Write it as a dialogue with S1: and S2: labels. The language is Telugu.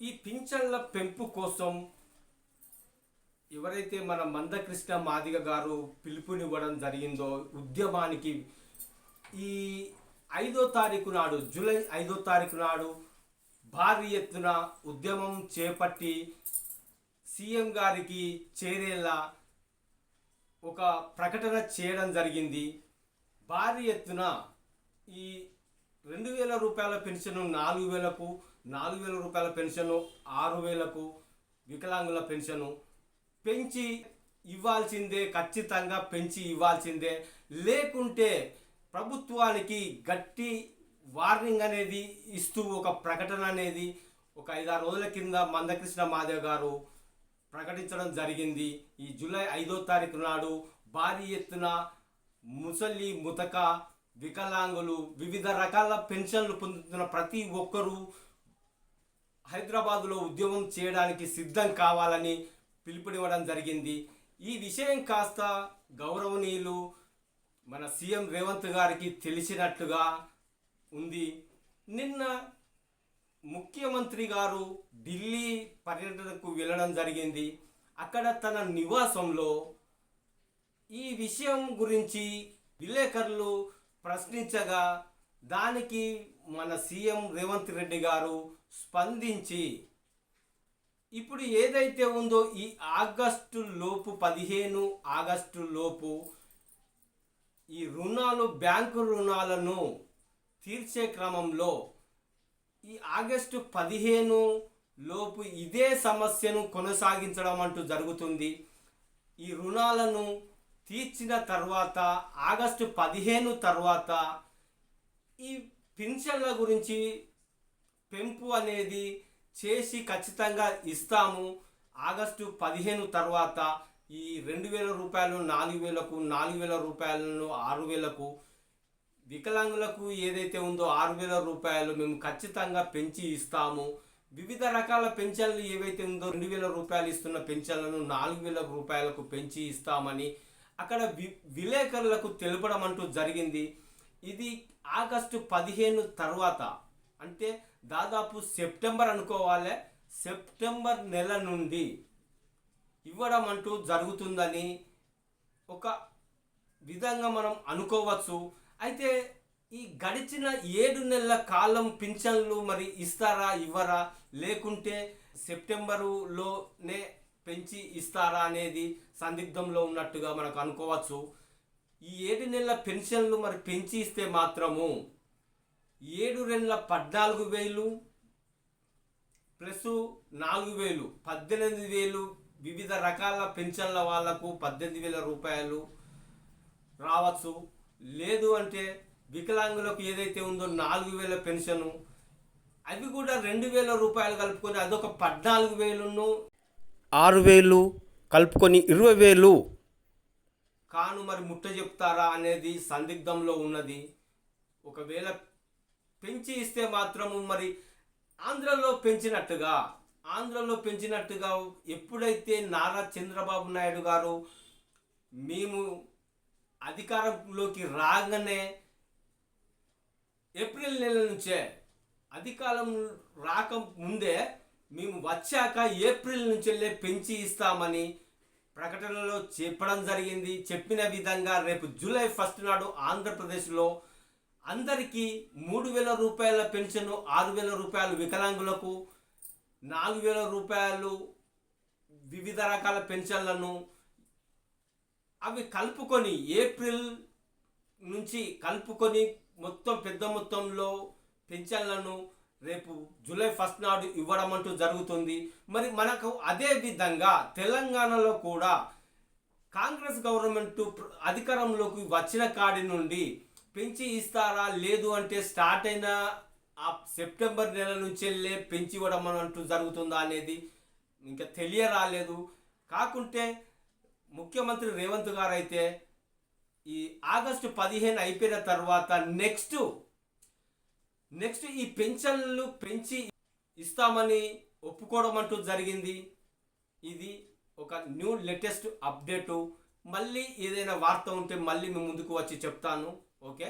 S1: ఈ పింఛన్ల పెంపు కోసం ఎవరైతే మన మందకృష్ణ మాదిగ గారు పిలుపునివ్వడం జరిగిందో ఉద్యమానికి ఈ 5వ తారీఖు నాడు, జూలై 5వ తారీఖు నాడు భారీ ఎత్తున ఉద్యమం చేపట్టి సీఎం గారికి చేరేలా ఒక ప్రకటన చేయడం జరిగింది. భారీ ఎత్తున ఈ 2000 రూపాయల పెన్షన్ 4000కు, 4000 రూపాయల పెన్షన్ 6000కు, వికలాంగుల పెన్షను పెంచి ఇవ్వాల్సిందే, ఖచ్చితంగా పెంచి ఇవ్వాల్సిందే. లేకుంటే ప్రభుత్వానికి గట్టి వార్నింగ్ అనేది ఇస్తూ ఒక ప్రకటన అనేది ఒక 5-6 రోజుల కింద మందకృష్ణ మాదిగ గారు ప్రకటించడం జరిగింది. ఈ జూలై 5వ తారీఖు నాడు భారీ ఎత్తున ముసలి, ముతక, వికలాంగులు, వివిధ రకాల పెన్షన్లు పొందుతున్న ప్రతి ఒక్కరూ హైదరాబాదులో ఉద్యమం చేయడానికి సిద్ధం కావాలని పిలుపునివ్వడం జరిగింది. ఈ విషయం కాస్త గౌరవనీయులు మన సీఎం రేవంత్ గారికి తెలిసినట్లుగా ఉంది. నిన్న ముఖ్యమంత్రి గారు ఢిల్లీ పర్యటనకు వెళ్ళడం జరిగింది. అక్కడ తన నివాసంలో ఈ విషయం గురించి విలేకరులు ప్రశ్నించగా దానికి మన సీఎం రేవంత్ రెడ్డి గారు స్పందించి ఇప్పుడు ఏదైతే ఉందో ఈ ఆగస్టు లోపు 15 ఆగస్టు లోపు ఈ రుణాలు, బ్యాంకు రుణాలను తీర్చే క్రమంలో ఈ ఆగస్టు 15 లోపు ఇదే సమస్యను కొనసాగించడం అంటూ జరుగుతుంది. ఈ రుణాలను తీర్చిన తర్వాత ఆగస్టు 15 తర్వాత ఈ పింఛన్ల గురించి పెంపు అనేది చేసి ఖచ్చితంగా ఇస్తాము. ఆగస్టు 15 తర్వాత ఈ 2000 రూపాయలు 4000కు, 4000 రూపాయలను 6000కు, వికలాంగులకు ఏదైతే ఉందో 6000 రూపాయలు మేము ఖచ్చితంగా పెంచి ఇస్తాము. వివిధ రకాల పెన్షన్లు ఏవైతే ఉందో 2000 రూపాయలు ఇస్తున్న పెన్షన్లను 4000 రూపాయలకు పెంచి ఇస్తామని అక్కడ విలేకరులకు తెలపడం అంటూ జరిగింది. ఇది ఆగస్టు 15 తర్వాత అంటే దాదాపు సెప్టెంబర్ అనుకోవాలి, సెప్టెంబర్ నెల నుండి ఇవ్వడం అంటూ జరుగుతుందని ఒక విధంగా మనం అనుకోవచ్చు. అయితే ఈ గడిచిన 7 నెలల కాలం పింఛన్లు మరి ఇస్తారా, ఇవ్వరా, లేకుంటే సెప్టెంబరులోనే పెంచి ఇస్తారా అనేది సందిగ్ధంలో ఉన్నట్టుగా మనకు అనుకోవచ్చు. ఈ 7 నెలల పెన్షన్లు మరి పెంచి ఇస్తే మాత్రము 7 నెలల 14,000 ప్లస్ 4,000 18,000 వివిధ రకాల పెన్షన్ల వాళ్లకు 18,000 రూపాయలు రావచ్చు. లేదు అంటే వికలాంగులకు ఏదైతే ఉందో 4,000 పెన్షను అవి కూడా 2,000 రూపాయలు కలుపుకొని అదొక 14,000ను 6,000 కలుపుకొని 20,000 కాను మరి ముట్ట చెప్తారా అనేది సందిగ్ధంలో ఉన్నది. ఒకవేళ పెంచి ఇస్తే మాత్రము మరి ఆంధ్రలో పెంచినట్టుగా ఎప్పుడైతే నారా చంద్రబాబు నాయుడు గారు మేము అధికారంలోకి రాగానే ఏప్రిల్ నెల నుంచే, అధికారం రాకముందే మేము వచ్చాక ఏప్రిల్ నుంచెల్లే పెంచి ఇస్తామని ప్రకటనలో చెప్పడం జరిగింది. చెప్పిన విధంగా రేపు జూలై 1 నాడు ఆంధ్రప్రదేశ్లో అందరికీ 3,000 రూపాయల పెన్షన్, 6,000 రూపాయలు వికలాంగులకు, 4,000 రూపాయలు వివిధ రకాల పెన్షన్లను అవి కలుపుకొని ఏప్రిల్ నుంచి కలుపుకొని మొత్తం పెద్ద మొత్తంలో పెన్షన్లను రేపు జూలై 1 నాడు ఇవ్వడం అంటూ జరుగుతుంది. మరి మనకు అదే విధంగా తెలంగాణలో కూడా కాంగ్రెస్ గవర్నమెంట్ అధికారంలోకి వచ్చిన కాడి నుండి పెంచి ఇస్తారా, లేదు అంటే స్టార్ట్ అయిన ఆ సెప్టెంబర్ నెల నుంచి వెళ్ళే పెంచి ఇవ్వడం అంటూ జరుగుతుందా అనేది ఇంకా తెలియరాలేదు. కాకుంటే ముఖ్యమంత్రి రేవంత్ గారు అయితే ఈ ఆగస్టు 15 అయిపోయిన తర్వాత నెక్స్ట్ ఈ పెన్షన్లు పెంచి ఇస్తామని ఒప్పుకోవడం అంటూ జరిగింది. ఇది ఒక న్యూ లేటెస్ట్ అప్డేటు. మళ్ళీ ఏదైనా వార్త ఉంటే మళ్ళీ మీ ముందుకు వచ్చి చెప్తాను. ఓకే.